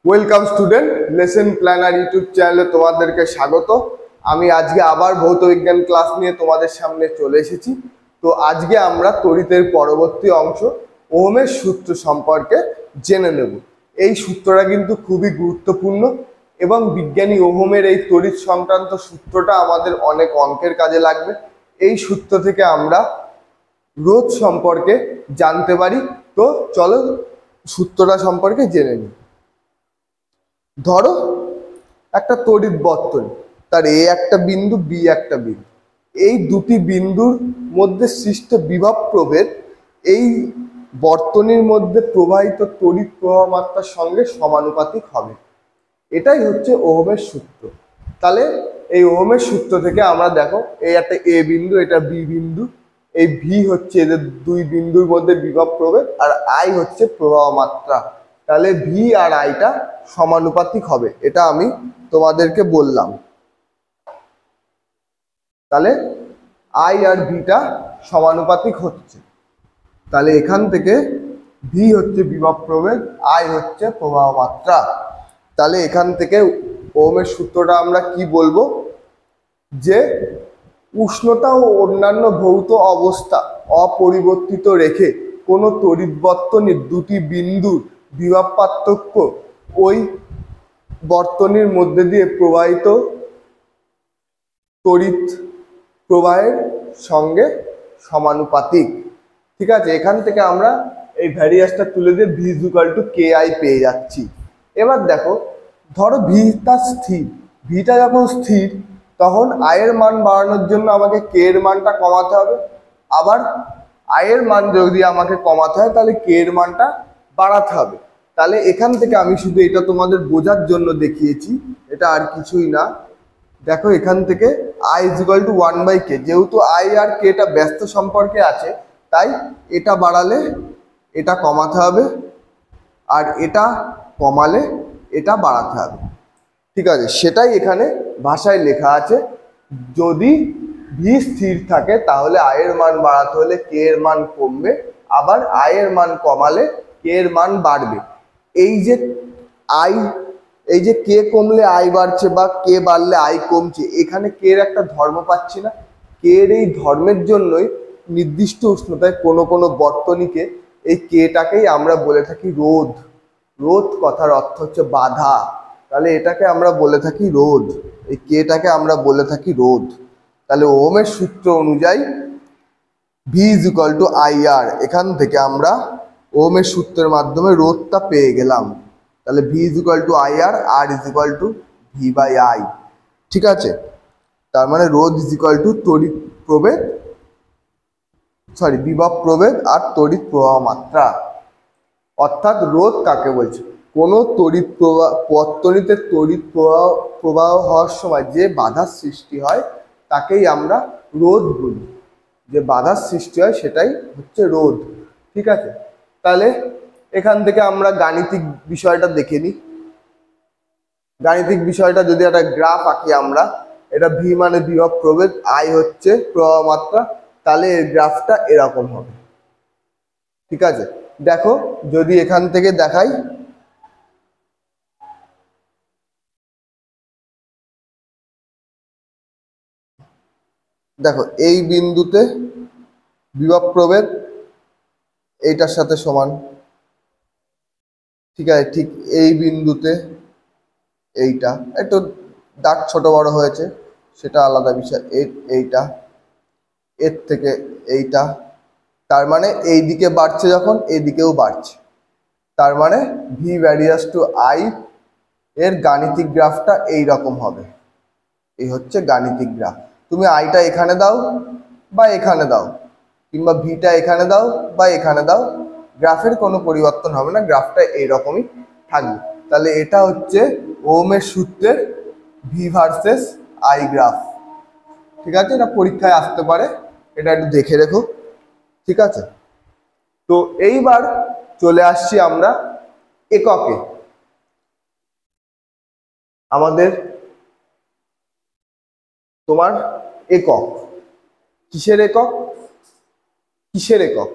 Welcome student, lesson planner YouTube চ্যানেলে তোমাদেরকে স্বাগত। আমি আজকে আবার ভৌত বিজ্ঞান ক্লাস নিয়ে তোমাদের সামনে চলে এসেছি। তো আজকে আমরা তড়িতের পরবর্তী অংশ ওহমের সূত্র সম্পর্কে জেনে নেব। এই সূত্রটা কিন্তু খুবই গুরুত্বপূর্ণ এবং বিজ্ঞানী ওহমের এই তড়িৎ সংক্রান্ত সূত্রটা আমাদের অনেক অঙ্কের কাজে লাগবে। এই সূত্র থেকে আমরা রোধ সম্পর্কে জানতে পারি। তো চলো সূত্রটা সম্পর্কে জেনে নিই। ধরো একটা তড়িৎ বর্তনী, তার এ একটা বিন্দু, বি একটা বিন্দু। এই দুটি বিন্দুর মধ্যে সৃষ্ট বিভব প্রভেদ এই বর্তনীর মধ্যে প্রবাহিত তড়িৎ প্রবাহ মাত্রার সঙ্গে সমানুপাতিক হবে। এটাই হচ্ছে ওহমের সূত্র। তাহলে এই ওহমের সূত্র থেকে আমরা দেখো, এই একটা এ বিন্দু, এটা বি বিন্দু, এই ভি হচ্ছে এদের দুই বিন্দুর মধ্যে বিভব প্রভেদ, আর আই হচ্ছে প্রবাহ মাত্রা। তাহলে ভি আর আইটা সমানুপাতিক হবে, এটা আমি তোমাদেরকে বললাম। তাহলে আই আর ভিটা সমানুপাতিক হচ্ছে। তাহলে এখান থেকে ভি হচ্ছে বিভব প্রভেদ, আই হচ্ছে প্রবাহ মাত্রা। তাহলে এখান থেকে ওহমের সূত্রটা আমরা কি বলবো, যে উষ্ণতা ও অন্যান্য ভৌত অবস্থা অপরিবর্তিত রেখে কোনো তড়িৎ বর্তনীর দুটি বিন্দুর বিভব পার্থক্য ওই বর্তনীর মধ্যে দিয়ে প্রবাহিত তড়িৎ প্রবাহের সঙ্গে সমানুপাতিক। ঠিক আছে, এখান থেকে আমরা এই ভ্যারিয়াসটা তুলে দিয়ে V equal to K I পেয়ে যাচ্ছি। এবার দেখো, ধরো ভিটা স্থির, ভিটা যখন স্থির তখন আয়ের মান বাড়ানোর জন্য আমাকে কে এর মানটা কমাতে হবে। আবার আয়ের মান যদি আমাকে কমাতে হয় তাহলে কে এর মানটা বাড়াতে হবে। তাহলে এখান থেকে আমি শুধু এটা তোমাদের বোঝার জন্য দেখিয়েছি, এটা আর কিছুই না। দেখো এখান থেকে I is equal two 1/k, যেহেতু আই আর কে টা ব্যস্ত সম্পর্কে আছে, তাই এটা বাড়ালে এটা কমাতে হবে, আর এটা কমালে এটা বাড়াতে হবে। ঠিক আছে, সেটাই এখানে ভাষায় লেখা আছে। যদি ভি স্থির থাকে তাহলে আয়ের মান বাড়াতে হলে কে এর মান কমবে, আবার আয়ের মান কমালে কে এর মান বাড়বে। এই যে আই, এই যে কে কমলে আই বাড়ছে বা কে বাড়লে আই কমছে, এখানে কে এর একটা ধর্ম পাচ্ছি না। কে এর এই ধর্মের জন্যই নির্দিষ্ট উষ্ণতায় কোনো কোনো বর্তনীকে এই কেটাকেই আমরা বলে থাকি রোধ। রোধ কথার অর্থ হচ্ছে বাধা, তাহলে এটাকে আমরা বলে থাকি রোধ, এই কেটাকে আমরা বলে থাকি রোধ। তাহলে ওহমের সূত্র অনুযায়ী V is equal to I R, এখান থেকে আমরা ওহমের সূত্রের মাধ্যমে রোধটা পেয়ে গেলাম। তাহলে V is equal to I R, R is equal to V by I. ঠিক আছে, তার মানে রোধ ইজ ইকুয়াল টু তড়িৎ প্রভেদ, বিভব প্রভেদ আর তড়িৎ প্রবাহ মাত্রা। অর্থাৎ রোধ কাকে বলছে, কোনো তড়িৎ প্রবাহ বর্তনীতে তড়িৎ প্রবাহ হওয়ার সময় যে বাধার সৃষ্টি হয় তাকেই আমরা রোধ বলি। যে বাধার সৃষ্টি হয় সেটাই হচ্ছে রোধ। ঠিক আছে, তাহলে এখান থেকে আমরা গাণিতিক বিষয়টা দেখে নিই। গাণিতিক বিষয়টা যদি একটা গ্রাফ আঁকি আমরা, এটা ভি মানে বিভব প্রভেদ, আই হচ্ছে প্রবাহ মাত্রা, তাহলে এর গ্রাফটা এরকম হবে। ঠিক আছে, দেখো যদি এখান থেকে দেখাই, দেখো এই বিন্দুতে বিভব প্রভেদ এইটার সাথে সমান। ঠিক আছে, ঠিক এই বিন্দুতে এইটা একটু দাগ ছোট বড় হয়েছে, সেটা আলাদা বিষয়। এইটা এর থেকে এইটা, তার মানে এই দিকে বাড়ছে যখন এইদিকেও বাড়ছে, তার মানে ভি ভ্যারিয়াস টু আই এর গাণিতিক গ্রাফটা এই রকম হবে। এই হচ্ছে গাণিতিক গ্রাফ। তুমি আইটা এখানে দাও বা এখানে দাও, কিংবা ভিটা এখানে দাও বা এখানে দাও, গ্রাফের কোনো পরিবর্তন হবে না, গ্রাফটা এইরকমই থাকবে। তাহলে এটা হচ্ছে ওহমের সূত্রের ভি ভার্সেস আই গ্রাফ। ঠিক আছে, এটা পরীক্ষায় আসতে পারে, এটা একটু দেখে রেখো। ঠিক আছে, তো এইবার চলে আসছি আমরা এককে। আমাদের তোমার একক, কিসের একক, কিসের একক,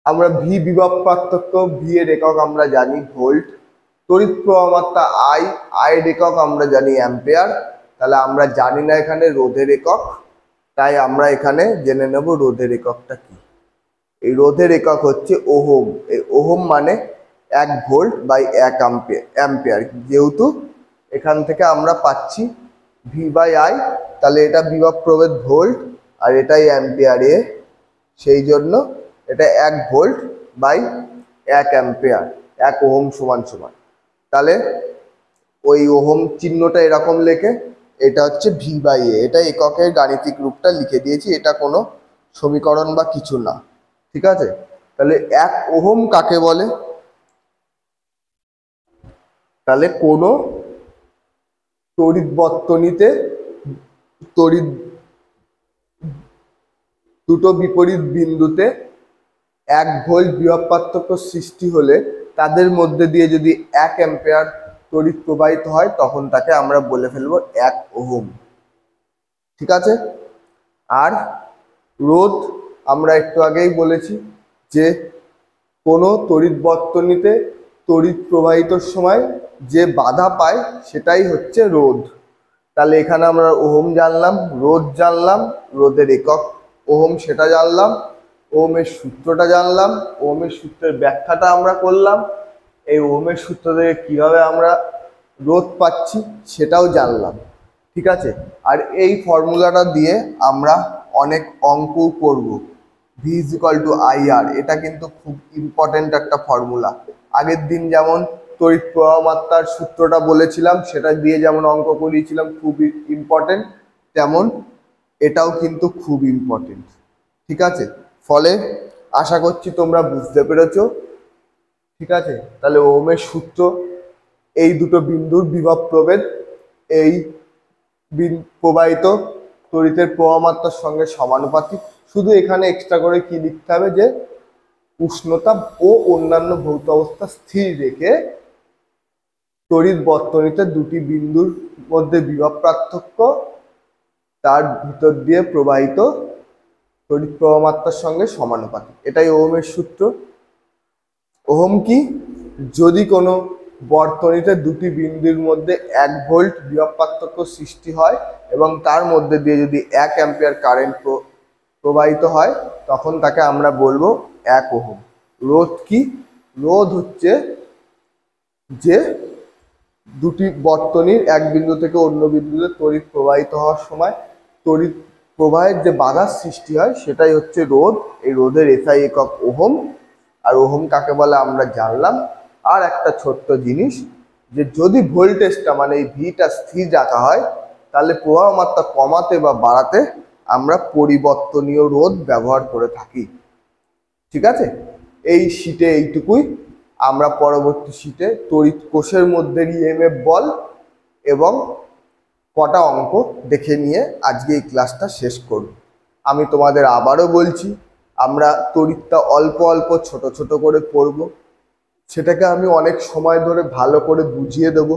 আমরা ভি বিভব পার্থক্য, ভি এর একক আমরা জানি ভোল্ট। তড়িৎ প্রবাহ মাত্রা আই, আই এর একক আমরা জানি অ্যাম্পিয়ার। তাহলে আমরা জানি না এখানে রোধের একক, তাই আমরা এখানে জেনে নেব রোধের এককটা কি। এই রোধের একক হচ্ছে ওহম। এই ওহম মানে 1 ভোল্ট বাই 1 অ্যাম্পিয়ার। যেহেতু এখান থেকে আমরা পাচ্ছি ভি বাই আই, তাহলে এটা বিভব প্রভেদ ভোল্ট আর এটাই অ্যাম্পিয়ারে, সেই জন্য এটা 1 ভোল্ট বাই 1 অ্যাম্পিয়ার, 1 ওহম সমান সমান। তাহলে ওই ওহম চিহ্নটা এরকম লেখে, এটা হচ্ছে ভি বাই এ, এটা এককের গাণিতিক রূপটা লিখে দিয়েছি, এটা কোনো সমীকরণ বা কিছু না। ঠিক আছে, তাহলে 1 ওহম কাকে বলে? তাহলে কোনো তড়িৎ বর্তনীতে তড়িৎ দুটো বিপরীত বিন্দুতে 1 ভোল্ট বিভব পার্থক্য সৃষ্টি হলে তাদের মধ্যে দিয়ে যদি 1 অ্যাম্পিয়ার তড়িৎ প্রবাহিত হয়, তখন তাকে আমরা বলে ফেলবো 1 ওহম। ঠিক আছে, আর রোধ আমরা একটু আগেই বলেছি যে কোনো তড়িৎ বর্তনীতে তড়িৎ প্রবাহিতর সময় যে বাধা পায় সেটাই হচ্ছে রোধ। তাহলে এখানে আমরা ওহম জানলাম, রোধ জানলাম, রোধের একক ওহম সেটা জানলাম, ওহমের সূত্রটা জানলাম, ওহমের সূত্রের ব্যাখ্যাটা আমরা করলাম, এই ওহমের সূত্র থেকে কিভাবে আমরা রোধ পাচ্ছি সেটাও জানলাম। ঠিক আছে, আর এই ফর্মুলাটা দিয়ে আমরা অনেক অঙ্কও করব। V is equal to IR, এটা কিন্তু খুব ইম্পর্টেন্ট একটা ফর্মুলা। আগের দিন যেমন তড়িৎ প্রবাহ মাত্রার সূত্রটা বলেছিলাম, সেটা দিয়ে যেমন অঙ্ক করিয়েছিলাম খুব ইম্পর্টেন্ট, তেমন এটাও কিন্তু খুব ইম্পর্টেন্ট। ঠিক আছে, ফলে আশা করছি তোমরা বুঝতে পেরেছো। ঠিক আছে, তাহলে ওহমের সূত্র, এই দুটো বিন্দুর বিভব প্রভেদ এই প্রবাহিত তড়িতের প্রবাহ মাত্রার সঙ্গে সমানুপাতিক। শুধু এখানে এক্সট্রা করে কি লিখতে হবে যে উষ্ণতা ও অন্যান্য ভৌত অবস্থা স্থির রেখে তড়িৎ বর্তনীতে দুটি বিন্দুর মধ্যে বিভব পার্থক্য তার ভিতর দিয়ে প্রবাহিত তড়িৎ প্রবাহ মাত্রার সঙ্গে সমানুপাতিক, এটাই ওহমের সূত্র। ওহম কি? যদি কোনো বর্তনীতে দুটি বিন্দুর মধ্যে 1 ভোল্ট বিভব পার্থক্য সৃষ্টি হয় এবং তার মধ্যে দিয়ে যদি 1 অ্যাম্পিয়ার কারেন্ট প্রবাহিত হয়, তখন তাকে আমরা বলবো 1 ওহম। রোধ কি? রোধ হচ্ছে যে দুটি বর্তনীর এক বিন্দু থেকে অন্য বিন্দুতে তড়িৎ প্রবাহিত হওয়ার সময় তড়িৎ প্রবাহের যে বাধার সৃষ্টি হয় সেটাই হচ্ছে রোধ। এই রোধের এসআই একক ওহম। আর ওহম কাকে বলে আমরা জানলাম। আর একটা ছোট্ট জিনিস, যে যদি ভোল্টেজটা মানে এই ভিটা স্থির রাখা হয়, তাহলে প্রবাহ মাত্রা কমাতে বা বাড়াতে আমরা পরিবর্তনীয় রোধ ব্যবহার করে থাকি। ঠিক আছে, এই শীটে এইটুকুই। আমরা পরবর্তী শীটে তড়িৎ কোষের মধ্যে ইএমএফ বল এবং কটা অঙ্ক দেখে নিয়ে আজকে এই ক্লাসটা শেষ করব। আমি তোমাদের আবারও বলছি, আমরা তড়িৎটা অল্প অল্প ছোট ছোট করে পড়ব, সেটাকে আমি অনেক সময় ধরে ভালো করে বুঝিয়ে দেব,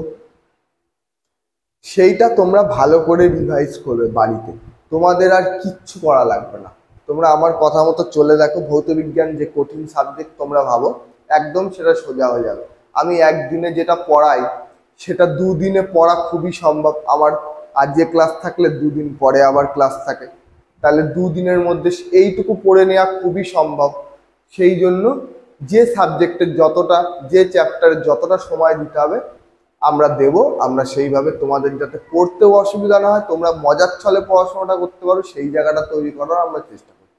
সেইটা তোমরা ভালো করে রিভাইজ করবে বাড়িতে। তোমাদের আর কিচ্ছু করা লাগবে না, তোমরা আমার কথা মতো চলে দেখো। ভৌতবিজ্ঞান যে কঠিন সাবজেক্ট তোমরা ভাবো, একদম সেটা সোজা হয়ে যাবে। আমি একদিনে যেটা পড়াই সেটা 2 দিনে পড়া খুবই সম্ভব। আমার আজ যে ক্লাস থাকলে 2 দিন পরে আবার ক্লাস থাকে, তাহলে 2 দিনের মধ্যে এইটুকু পড়ে নেওয়া খুবই সম্ভব। সেই জন্য যে সাবজেক্টের যতটা, যে চ্যাপ্টারের যতটা সময় দিতে হবে আমরা দেব। আমরা সেইভাবে তোমাদের যাতে পড়তেও অসুবিধা না হয়, তোমরা মজার ছলে পড়াশোনাটা করতে পারো, সেই জায়গাটা তৈরি করার আমরা চেষ্টা করছি।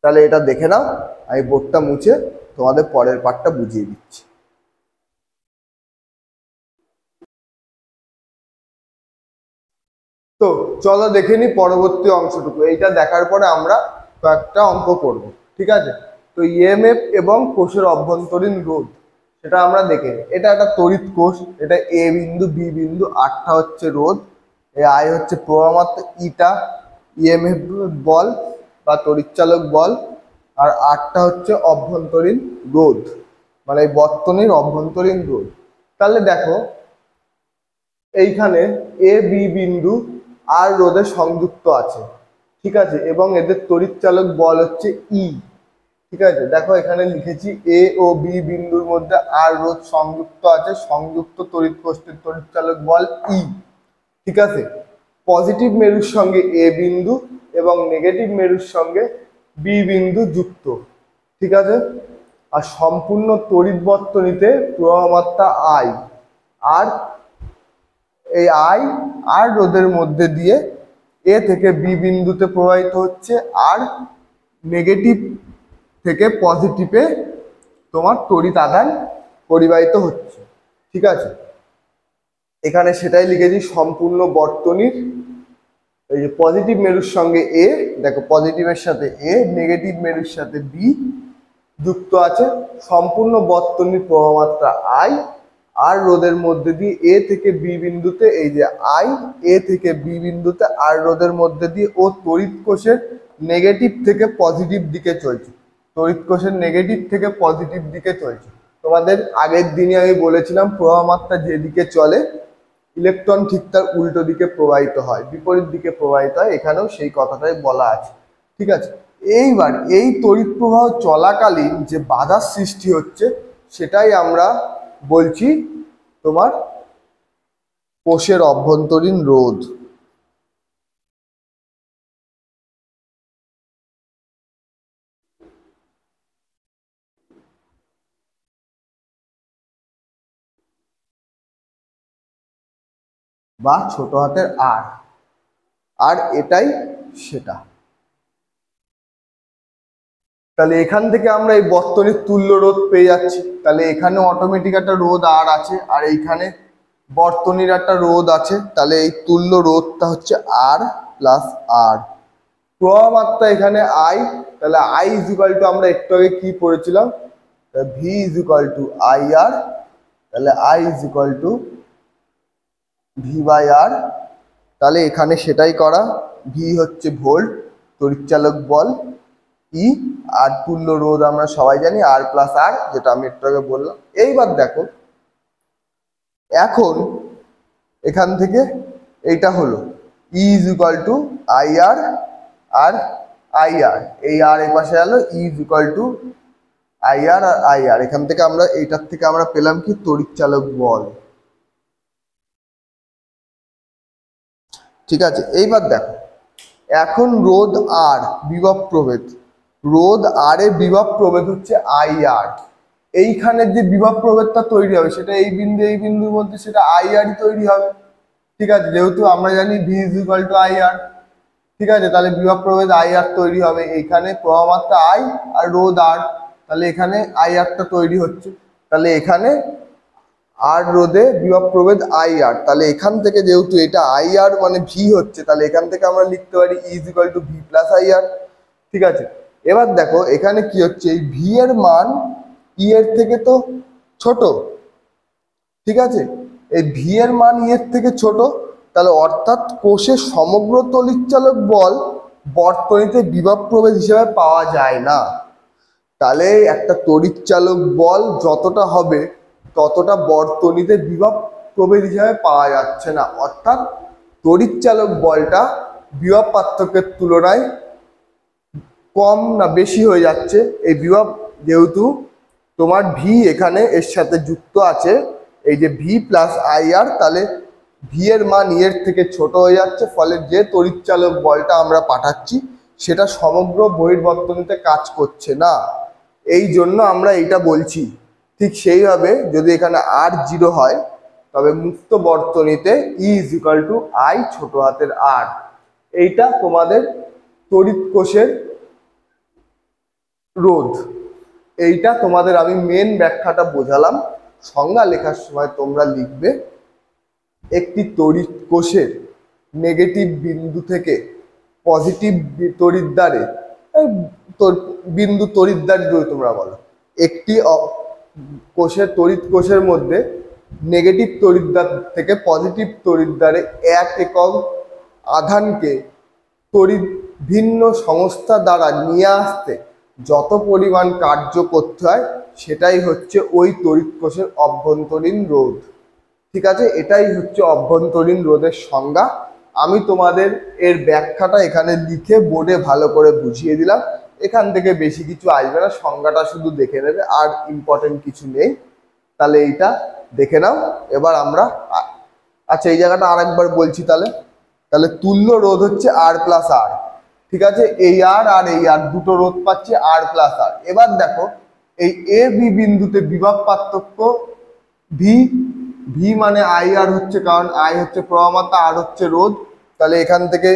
তাহলে এটা দেখে নাও, আমি বোর্ডটা মুছে তোমাদের পরের পার্টটা বুঝিয়ে দিচ্ছি। তো চলো দেখে নি পরবর্তী অংশটুকু। এইটা দেখার পরে আমরা কয়েকটা অঙ্ক করব। ঠিক আছে, তো ইএমএফ এবং কোষের অভ্যন্তরীণ রোধ সেটা আমরা দেখে নিই। এটা একটা তড়িৎ কোষ, এটা এ বিন্দু বি বিন্দু, আরটা হচ্ছে রোধ, এ আই হচ্ছে প্রবাহ মাত্রা, ইটা ইএমএফ বল বা তড়িৎচালক বল, আর আরটা হচ্ছে অভ্যন্তরীণ রোধ মানে এই বর্তনীর অভ্যন্তরীণ রোধ। তাহলে দেখো এইখানে এ বি বিন্দু আর রোধে সংযুক্ত আছে। ঠিক আছে, এবং এদের তড়িৎচালক বল হচ্ছে ই। ঠিক আছে, দেখো এখানে লিখেছি এ ও বি বিন্দুর মধ্যে আর রোধ সংযুক্ত আছে, সংযুক্ত তড়িৎ কোষের তড়িৎচালক বল ই। ঠিক আছে, পজিটিভ মেরুর সঙ্গে এ বিন্দু এবং নেগেটিভ মেরুর সঙ্গে বি বিন্দু যুক্ত। ঠিক আছে, আর সম্পূর্ণ তড়িৎ বর্তনীতে প্রবাহমাত্রা আই, আর এই আই আর রোধের মধ্যে দিয়ে এ থেকে বি বিন্দুতে প্রবাহিত হচ্ছে, আর নেগেটিভ থেকে পজিটিভে তোমার তড়িৎ আধান পরিবাহিত হচ্ছে। ঠিক আছে, এখানে সেটাই লিখেছি সম্পূর্ণ বর্তনীর এই যে পজিটিভ মেরুর সঙ্গে এ, দেখো পজিটিভের সাথে এ, নেগেটিভ মেরুর সাথে বি যুক্ত আছে, সম্পূর্ণ বর্তনীর প্রবাহমাত্রা আই, আর রোধের মধ্যে দিয়ে এ থেকে বি বিন্দুতে এই যে আই, এ থেকে বি বিন্দুতে আর রোধের মধ্যে দিয়ে ও তড়িৎ কোষের নেগেটিভ থেকে পজিটিভ দিকে চলছে, তড়িৎ কোষের নেগেটিভ থেকে পজিটিভ দিকে চলছে। তোমাদের আগের দিনে আমি বলেছিলাম প্রবাহমাত্রা যেদিকে চলে ইলেকট্রন ঠিক তার উল্টো দিকে প্রবাহিত হয়, বিপরীত দিকে প্রবাহিত হয়, এখানেও সেই কথাটাই বলা আছে। ঠিক আছে, এইবার এই তড়িৎ প্রবাহ চলাকালীন যে বাধার সৃষ্টি হচ্ছে সেটাই আমরা বলছি তোমার কোষের অভ্যন্তরীণ রোধ। বা ছোট হাতের আর, আর এটাই সেটা। তাহলে এখান থেকে আমরা এই বর্তনীর তুল্য রোধ পেয়ে যাচ্ছি, তাহলে এখানে অটোমেটিক একটা রোধ আর আছে, আর এইখানে বর্তনীর একটা রোধ আছে, তাহলে এই তুল্য রোধটা হচ্ছে আর প্লাস আর। প্রবাহমাত্রা এখানে আই, তাহলে আই ইজ ইকুয়াল টু আমরা একটু আগে কি পড়েছিলাম, V is equal to I R, তাহলে I is equal to V by R. তাহলে এখানে সেটাই করা, ভি হচ্ছে ভোল্ট তড়িৎচালক বল, ই আর তুল্য রোধ আমরা সবাই জানি আর প্লাস আর, যেটা আমি একটু আগে বললাম। এইবার দেখো এখন এখান থেকে এইটা হলো E is equal to I R, আর আই আর, এই আর এ পাশে গেল, E is equal to I R আর আই আর। এখান থেকে আমরা এইটার থেকে আমরা পেলাম কি তড়িৎচালক বল। ঠিক আছে, এইবার দেখো এখন রোধ আর বিভব প্রভেদ, রোধ আর এর বিভব প্রভেদ হচ্ছে আই আর। এইখানে যে বিভব প্রভেদটা তৈরি হবে সেটা এই বিন্দু এই বিন্দুর মধ্যে সেটা আই আরই তৈরি হবে। ঠিক আছে, যেহেতু আমরা জানি V is equal to I R. ঠিক আছে, তাহলে বিভব প্রভেদ আই আর তৈরি হবে, এইখানে প্রবাহমাত্রা আই আর রোধ আর, তাহলে এখানে আই আরটা তৈরি হচ্ছে, তাহলে এখানে আর রোধে বিভব প্রভেদ আই আর, তাহলে এখান থেকে যেহেতু এটা আই আর মানে ভি হচ্ছে, তাহলে এখান থেকে আমরা লিখতে পারি is equal to V plus I R. ঠিক আছে, এবার দেখো এখানে কি হচ্ছে, এই ভি এর মান ই এর থেকে তো ছোট। ঠিক আছে, এই ভি এর মান ই এর থেকে ছোট, তাহলে অর্থাৎ কোষের সমগ্র তড়িৎচালক বল বর্তনীতে বিভব প্রভেদ হিসেবে পাওয়া যায় না। তাহলে একটা তড়িৎচালক বল যতটা হবে ততটা বর্তনীতে বিভব প্রভেদ হিসেবে পাওয়া যাচ্ছে না, অর্থাৎ তড়িৎচালক বলটা বিভব পার্থক্যের তুলনায় কম না বেশি হয়ে যাচ্ছে। এই বিভব যেহেতু তোমার ভি এখানে এর সাথে যুক্ত আছে, এই যে ভি প্লাস আই আর, তাহলে ভি এর মান ই এর থেকে ছোট হয়ে যাচ্ছে, ফলে যে তড়িৎচালক বলটা আমরা পাঠাচ্ছি সেটা সমগ্র বহির্বর্তনীতে কাজ করছে না, এই জন্য আমরা এইটা বলছি। ঠিক সেইভাবে যদি এখানে আর 0 হয় তবে মুক্ত বর্তনীতে ই ইজ ইকুয়াল টু আই ছোট হাতের আর। এইটা তোমাদের তড়িৎ কোষের রোধ, এইটা তোমাদের আমি মেন ব্যাখ্যাটা বোঝালাম। সংজ্ঞা লেখার সময় তোমরা লিখবে একটি তড়িৎ কোষের নেগেটিভ বিন্দু থেকে পজিটিভ তড়িৎদ্বারে, বিন্দু তড়িৎদ্বার যদি তোমরা বলো, একটি কোষের তড়িৎ কোষের মধ্যে নেগেটিভ তড়িৎদ্বার থেকে পজিটিভ তড়িৎদ্বারে এক একক আধানকে তড়িৎ ভিন্ন সংস্থা দ্বারা নিয়ে আসতে যত পরিমাণ কার্য করতে হয় সেটাই হচ্ছে ওই তড়িৎ কোষের অভ্যন্তরীণ রোধ। ঠিক আছে, এটাই হচ্ছে অভ্যন্তরীণ রোধের সংজ্ঞা। আমি তোমাদের এর ব্যাখ্যাটা এখানে লিখে বোর্ডে ভালো করে বুঝিয়ে দিলাম, এখান থেকে বেশি কিছু আসবে না, সংজ্ঞাটা শুধু দেখে নেবে, আর ইম্পর্টেন্ট কিছু নেই। তাহলে এইটা দেখে নাও। এবার আমরা আচ্ছা এই জায়গাটা আরেকবার বলছি। তাহলে তাহলে তুল্য রোধ হচ্ছে আর প্লাস আর, ঠিক আছে? এই আর আর এই আর দুটো রোধ পাচ্ছি আর প্লাস আর। এবার দেখো এই এ বি বিন্দুতে বিভব পার্থক্য ভি, ভি মানে আই আর হচ্ছে, কারণ আই হচ্ছে প্রবাহ মাত্রা, আর হচ্ছে রোধ। তাহলে এখান থেকে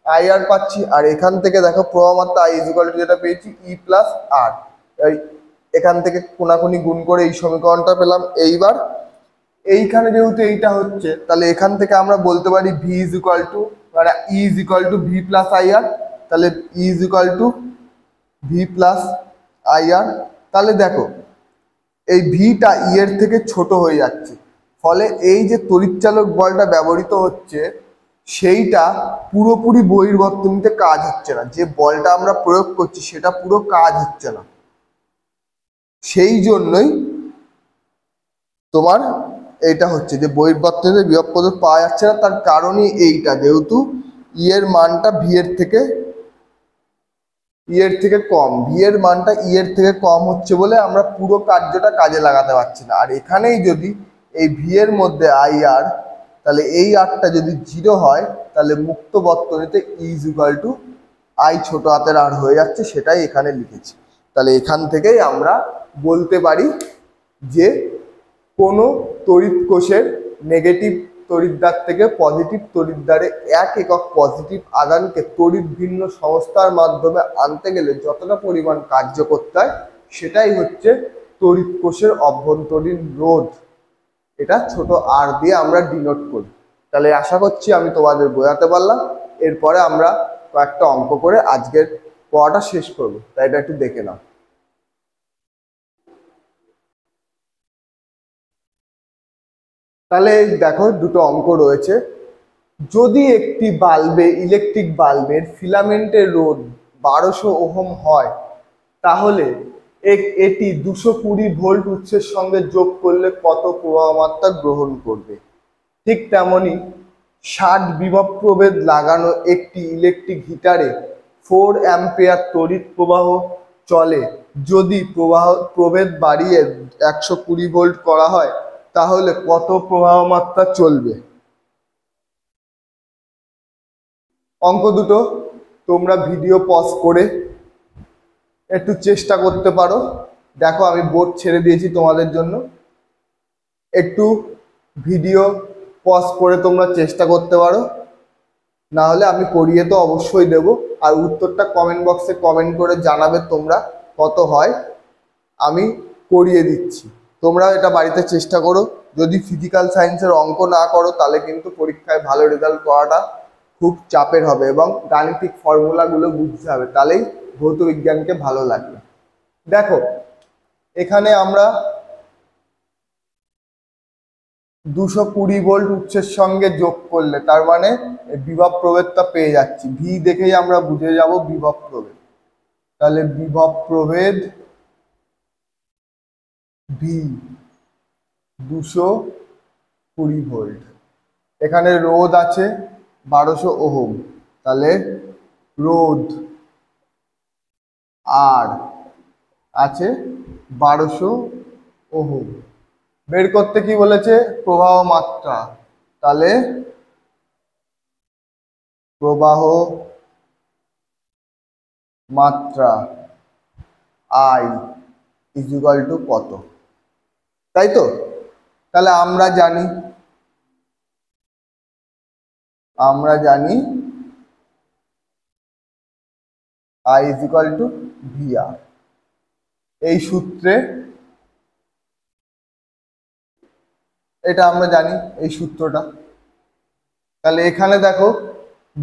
আই আর পাচ্ছি, আর এখান থেকে দেখো প্রবাহ মাত্রা আই ইজ ইকুয়াল টু যেটা পেয়েছি ই প্লাস আর। এখান থেকে কোনাকুনি গুণ করে এই সমীকরণটা পেলাম। এইবার এইখানে যেহেতু এইটা হচ্ছে, তাহলে এখান থেকে আমরা বলতে পারি ভি ইজ ইকুয়াল টু মানে E is equal to V plus I R. তাহলে E is equal to V plus I R. তাহলে দেখো এই ভিটা ই এর থেকে ছোট হয়ে যাচ্ছে, ফলে এই যে তড়িৎচালক বলটা ব্যবহৃত হচ্ছে সেইটা পুরোপুরি বহির্বর্তনীতে কাজ হচ্ছে না। যে বলটা আমরা প্রয়োগ করছি সেটা পুরো কাজ হচ্ছে না, সেই জন্যই তোমার এইটা হচ্ছে যে বহির্বর্তনীতে বিভব প্রদত্ত পাওয়া যাচ্ছে না। তার কারণই এইটা, যেহেতু ই এর মানটা ভি এর থেকে কম, ভি এর মানটা ই এর থেকে কম হচ্ছে বলে আমরা পুরো কার্যটা কাজে লাগাতে পারছি না। আর এখানেই যদি এই ভি এর মধ্যে আই আর, তাহলে এই আরটা যদি 0 হয় তাহলে মুক্ত বর্তনীতে ই ইজ ইকুয়াল টু আই ছোট হাতের আর হয়ে যাচ্ছে, সেটাই এখানে লিখেছি। তাহলে এখান থেকেই আমরা বলতে পারি যে কোনো তড়িৎ কোষের নেগেটিভ তড়িৎদ্বার থেকে পজিটিভ তড়িৎদ্বারে 1 একক পজিটিভ আধানকে তড়িৎ ভিন্ন সংস্থার মাধ্যমে আনতে গেলে যতটা পরিমাণ কার্য করতে হয় সেটাই হচ্ছে তড়িৎ কোষের অভ্যন্তরীণ রোধ। এটা ছোট আর দিয়ে আমরা ডিনোট করি। তাহলে আশা করছি আমি তোমাদের বোঝাতে পারলাম। এরপরে আমরা কয়েকটা অঙ্ক করে আজকের পড়াটা শেষ করবো, তাই এটা একটু দেখে নাও। তাহলে দেখো দুটো অঙ্ক রয়েছে। যদি একটি বাল্বে ইলেকট্রিক বাল্বের ফিলামেন্টের রোধ 1200 ওহম হয়, তাহলে এটি 220 ভোল্ট উৎসের সঙ্গে যোগ করলে কত প্রবাহ মাত্রা গ্রহণ করবে? ঠিক তেমনি 60 বিভব প্রভেদ লাগানো একটি ইলেকট্রিক হিটারে 4 অ্যাম্পিয়ার তড়িৎ প্রবাহ চলে। যদি প্রভেদ বাড়িয়ে 120 ভোল্ট করা হয় তাহলে কত প্রবাহ মাত্রা চলবে? অঙ্ক দুটো তোমরা ভিডিও পজ করে একটু চেষ্টা করতে পারো। দেখো আমি বোর্ড ছেড়ে দিয়েছি তোমাদের জন্য, একটু ভিডিও পজ করে তোমরা চেষ্টা করতে পারো, না হলে আমি করিয়ে তো অবশ্যই দেব। আর উত্তরটা কমেন্ট বক্সে কমেন্ট করে জানাবে তোমরা কত হয়, আমি করিয়ে দিচ্ছি। তোমরা এটা বাড়িতে চেষ্টা করো। যদি ফিজিক্যাল সায়েন্সের অঙ্ক না করো তাহলে কিন্তু পরীক্ষায় ভালো রেজাল্ট করাটা খুব চাপের হবে, এবং গাণিতিক ফর্মুলাগুলো বুঝতে হবে, তাহলেই ভৌত বিজ্ঞানকে ভালো লাগবে। দেখো এখানে আমরা 220 ভোল্ট উৎসের সঙ্গে যোগ করলে তার মানে বিভব প্রভেদটা পেয়ে যাচ্ছি। ভি দেখেই আমরা বুঝে যাব বিভব প্রভেদ। তাহলে বিভব প্রভেদ ভি 220 ভোল্ট। এখানে রোধ আছে 1200 ওহম, তাহলে রোধ আর আছে 1200 ওহম। বের করতে কি বলেছে? প্রবাহ মাত্রা। তাহলে প্রবাহ মাত্রা আই ইজ ইকুয়াল টু কত, তাই তো? তাহলে আমরা জানি I is equal to V R. এই সূত্রে এটা আমরা জানি, এই সূত্রটা। তাহলে এখানে দেখো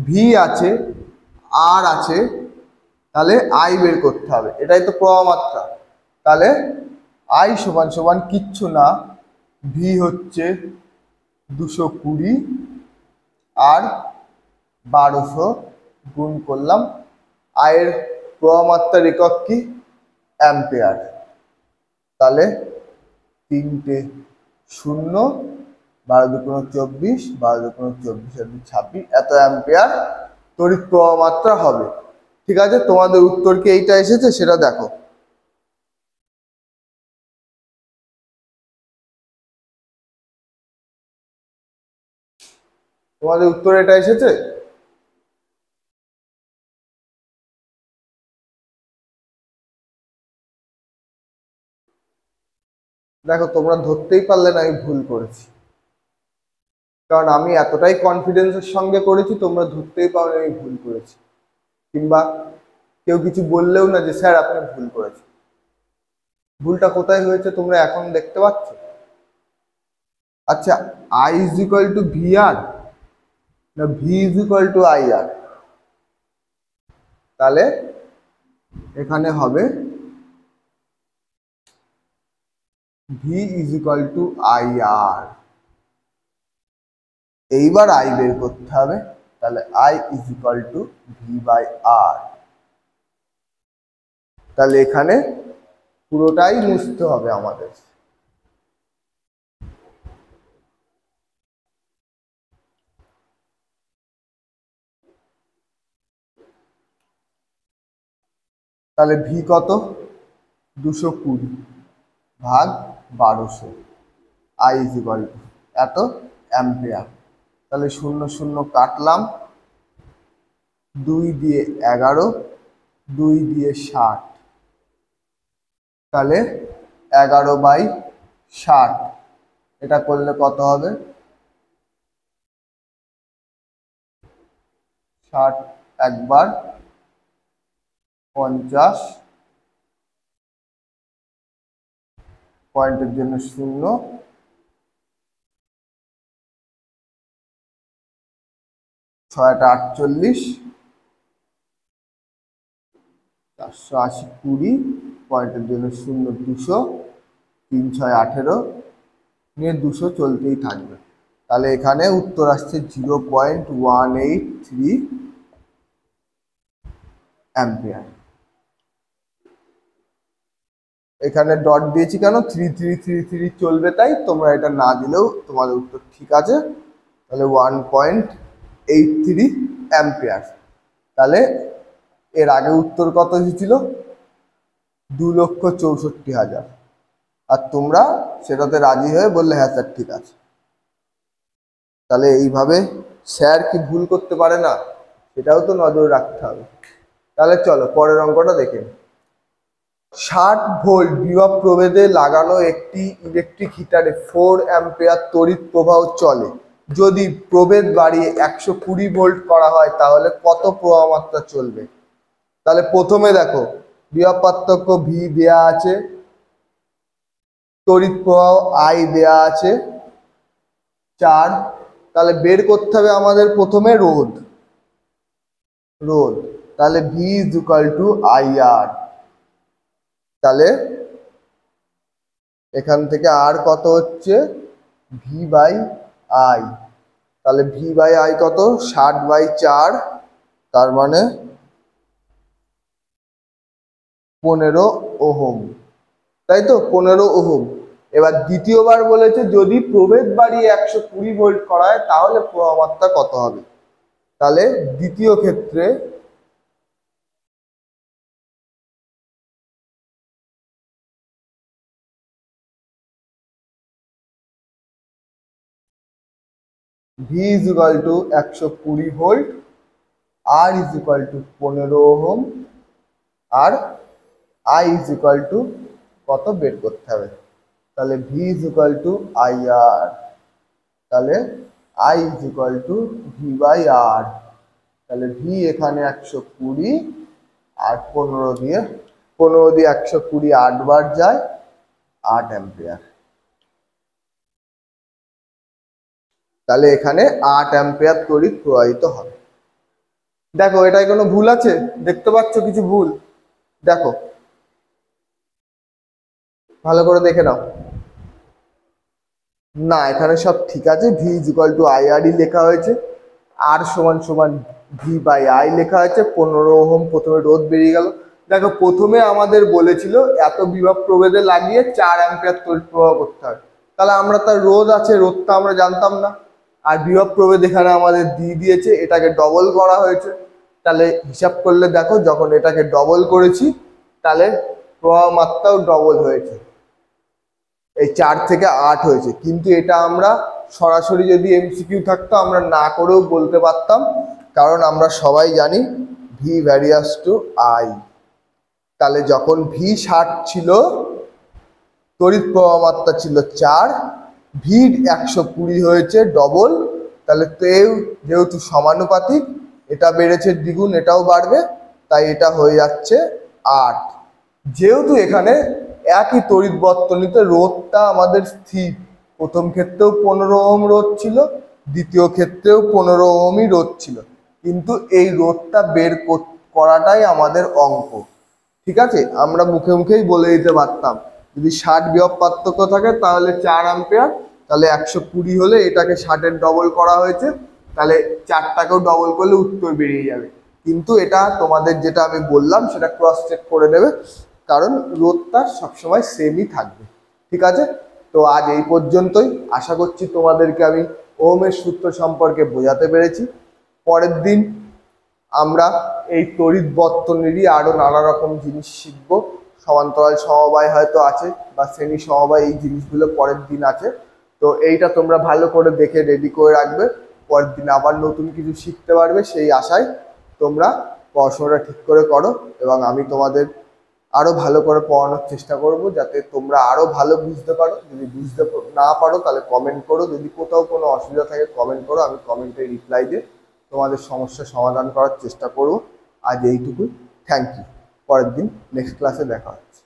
ভি আছে আর আছে, তাহলে আই বের করতে হবে, এটাই তো প্রবাহ মাত্রা। তাহলে আই সমান সমান কিচ্ছু না, ভি হচ্ছে 220 আর 1200 গুণ করলাম। আয়ের প্রবাহ মাত্রার একক কি? অ্যাম্পিয়ার। তাহলে 3টে 0, 12 দুগুণ 24, 12 দুগুণ 24 আর 26, এত অ্যাম্পিয়ার তড়িৎ প্রবাহ মাত্রা হবে। ঠিক আছে, তোমাদের উত্তর কি এইটা এসেছে সেটা দেখো। তোমাদের উত্তর এটা এসেছে? দেখো তোমরা ধরতেই পারলে না আমি ভুল করেছি, কারণ আমি এতটাই কনফিডেন্সের সঙ্গে করেছি, তোমরা ধরতেই পারো আমি ভুল করেছি, কিংবা কেউ কিছু বললেও না যে স্যার আপনি ভুল করেছেন। ভুলটা কোথায় হয়েছে তোমরা এখন দেখতে পাচ্ছ। আচ্ছা, I is equal to V R না V is equal to I R? তাহলে এখানে হবে V is equal to I R. এইবার আই বের করতে হবে, তাহলে I is equal to V by R. তাহলে এখানে পুরোটাই মুছতে হবে আমাদের। তাহলে ভি কত? 220 ভাগ 1200, আই ইজ ইকুয়াল টু এত অ্যাম্পিয়ার। তাহলে 0 0 কাটলাম, 2 দিয়ে 11, 2 দিয়ে 60, তাহলে 11/60। এটা করলে কত হবে? 60 একবার 50, পয়েন্টের জন্য 0, 6 48, 480, 20, পয়েন্টের জন্য 0, 200, 3 6 18 নিয়ে 200 চলতেই থাকবে। তাহলে এখানে উত্তর আসছে 0.183 অ্যাম্পিয়ার। এখানে ডট দিয়েছি কেন? 3333 চলবে তাই, তোমরা এটা না দিলেও তোমাদের উত্তর ঠিক আছে। তাহলে 1.83 অ্যাম্পিয়ার। তাহলে এর আগে উত্তর কত এসেছিল? 2,64,000। আর তোমরা সেটাতে রাজি হয়ে বললে হ্যাঁ স্যার ঠিক আছে। তাহলে এইভাবে স্যার কি ভুল করতে পারে না, সেটাও তো নজর রাখতে হবে। তাহলে চলো পরের অঙ্কটা দেখে। 60 ভোল্ট বিভব প্রভেদে লাগানো একটি ইলেকট্রিক হিটারে 4 অ্যাম্পিয়ার তড়িৎ প্রবাহ চলে। যদি প্রভেদ বাড়িয়ে 120 ভোল্ট করা হয় তাহলে কত প্রবাহ মাত্রা চলবে? তাহলে প্রথমে দেখো বিভব পার্থক্য ভি দেয়া আছে, তড়িৎ প্রবাহ আই দেয়া আছে 4। তাহলে বের করতে হবে আমাদের প্রথমে রোধ। তাহলে V is equal to I R. তাহলে এখান থেকে আর কত হচ্ছে? V by I. তাহলে ভি বাই আই কত? 60/4, তার মানে 15 ওহম, তাই তো 15 ওহম। এবার দ্বিতীয়বার বলেছে যদি প্রভেদ বাড়িয়ে 120 ভোল্ট করা হয় তাহলে প্রবাহ মাত্রা কত হবে? তাহলে দ্বিতীয় ক্ষেত্রে V is equal to 120 volt, R is equal to 15 ohm, আর আই ইজ ইকুয়াল টু কত বের করতে হবে? তাহলে V is equal to I R. তাহলে I is equal to V by R. তাহলে ভি এখানে 120 আর 15 দিয়ে 120 8 বার যায়, 8 অ্যাম্পিয়ার। তাহলে এখানে 8 অ্যাম্পিয়ার তড়িৎ প্রবাহিত হবে। দেখো এটাই কোনো ভুল আছে? দেখতে পাচ্ছ কিছু ভুল? দেখো ভালো করে দেখে নাও। না, এখানে সব ঠিক আছে। V is equal to I R ই লেখা হয়েছে, আর সমান সমান ভি বাই আই লেখা হয়েছে। 15 ওহম প্রথমে রোধ বেরিয়ে গেল। দেখো প্রথমে আমাদের বলেছিল এত বিভব প্রভেদে লাগিয়ে 4 অ্যাম্পিয়ার তড়িৎ প্রবাহ করতে হবে। তাহলে আমরা তার রোধ আছে, রোধটা আমরা জানতাম না। আর বিভব প্রভেদ এখানে আমাদের দিয়ে দিয়েছে, এটাকে ডবল করা হয়েছে। তাহলে হিসাব করলে দেখো যখন এটাকে ডবল করেছি তাহলে প্রবাহ মাত্রাও ডবল হয়েছে, এই 4 থেকে 8 হয়েছে। কিন্তু এটা আমরা সরাসরি যদি এমসিকিউ থাকতো আমরা না করেও বলতে পারতাম, কারণ আমরা সবাই জানি ভি ভ্যারিয়াস টু আই। তাহলে যখন ভি 60 ছিল, তড়িৎ প্রবাহ মাত্রা ছিল 4, ভি 120 হয়েছে ডবল, তাহলে যেহেতু সমানুপাতিক, এটা বেড়েছে দ্বিগুণ, এটাও বাড়বে, তাই এটা হয়ে যাচ্ছে 8। যেহেতু এখানে একই তড়িৎ বর্তনীতে রোধটা আমাদের স্থির, প্রথম ক্ষেত্রেও 15 ওহম রোধ ছিল, দ্বিতীয় ক্ষেত্রেও 15 ওহমই রোধ ছিল, কিন্তু এই রোধটা বের করাটাই আমাদের অঙ্ক। ঠিক আছে, আমরা মুখে মুখেই বলে দিতে পারতাম যদি 60 বিভব পার্থক্য থাকে তাহলে 4 অ্যাম্পিয়ার, তাহলে 120 হলে এটাকে 60-এর ডবল করা হয়েছে, তাহলে 4টাকেও ডবল করলে উত্তর বেরিয়ে যাবে। কিন্তু এটা তোমাদের যেটা আমি বললাম সেটা ক্রস চেক করে নেবে, কারণ রোধটা সবসময় সেমই থাকবে। ঠিক আছে, তো আজ এই পর্যন্তই। আশা করছি তোমাদেরকে আমি ওহমের সূত্র সম্পর্কে বোঝাতে পেরেছি। পরের দিন আমরা এই তড়িৎ বর্তনীরই আরো নানা রকম জিনিস শিখবো। সমান্তরাল সমবায় হয়তো আছে বা শ্রেণী সমবায়, এই জিনিসগুলো পরের দিন আছে। তো এইটা তোমরা ভালো করে দেখে রেডি করে রাখবে, পরের দিন আবার নতুন কিছু শিখতে পারবে সেই আশায় তোমরা পড়াশোনাটা ঠিক করে করো, এবং আমি তোমাদের আরো ভালো করে পড়ানোর চেষ্টা করব যাতে তোমরা আরো ভালো বুঝতে পারো। যদি বুঝতে না পারো তাহলে কমেন্ট করো, যদি কোথাও কোনো অসুবিধা থাকে কমেন্ট করো, আমি কমেন্টে রিপ্লাই দিয়ে তোমাদের সমস্যার সমাধান করার চেষ্টা করব। আজ এইটুকুই, থ্যাংক ইউ। পরের দিন নেক্সট ক্লাসে দেখা হচ্ছে।